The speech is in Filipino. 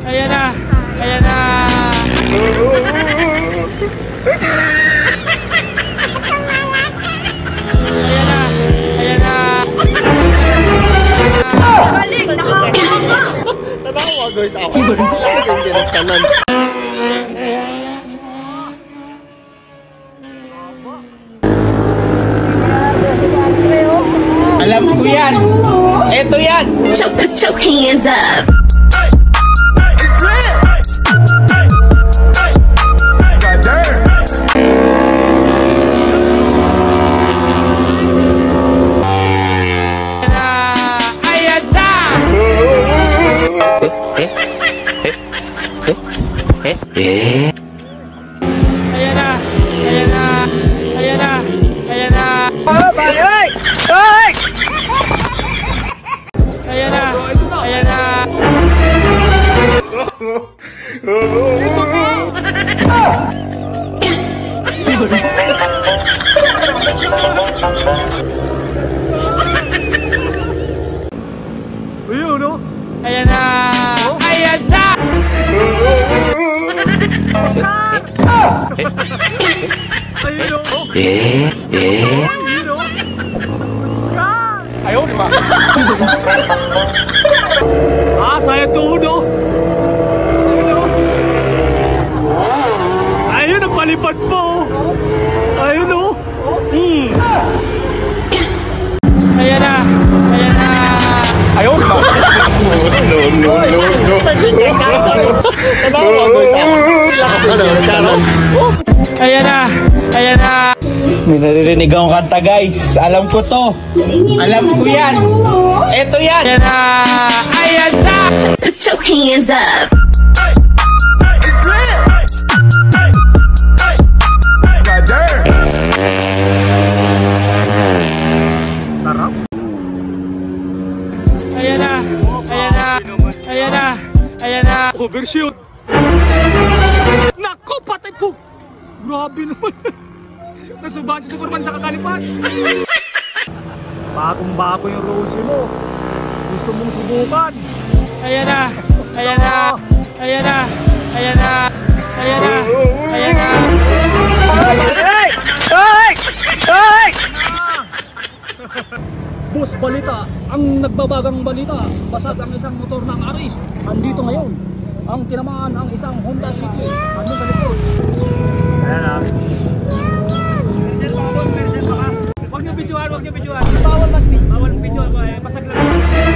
Ayan na. Ayan na. Ayan na. Ayan na. Galing, nakakababa. Tanawa guys ako. Yung ginagkanan. Alam ko yan. Eto yan. Put your hands up. Ayan na. Ayan na. Ayan na. Ayan na. Ayan na. Ay! Ay! Ayan na. Ayan na. Ayun, no? Ayan na. Ayan na. Ayun, no? Ayun, no? Ayaw, di ba? Sayang tuhod, no? Ayun, nagpalipad po. Ayun, no? Ayan na. Ayan na. Ayaw, di ba? No. Tanawa guys ako. Relax lang. Ayan na. Ayan na. May naririnig akong kanta guys. Alam ko to. Alam ko yan. Eto yan. Ayan na. Ayan na. Put your hands up. Sarap. Ayan na. Ayan na. Ayan na. Ayan na. Overshoot. Nako, patay po. Grabe naman. Nasubahan si Superman sa kakalipan. Bagong-bago yung rules mo. Gusto mong subukan. Ayan na. Ayan na. Ayan na. Ayan na. Ayan na. Ayan na. Ay! Ay! Ay! Boss, balita. Ang nagbabagang balita. Basag ang isang motor ng Aris. Andito ngayon. Ang tinamaan ang isang Honda City. Ano sa likod? Ayan na. Huwag niyo videoan, huwag niyo videoan. Bawal mag-video. Bawal mag-video. Basag lang.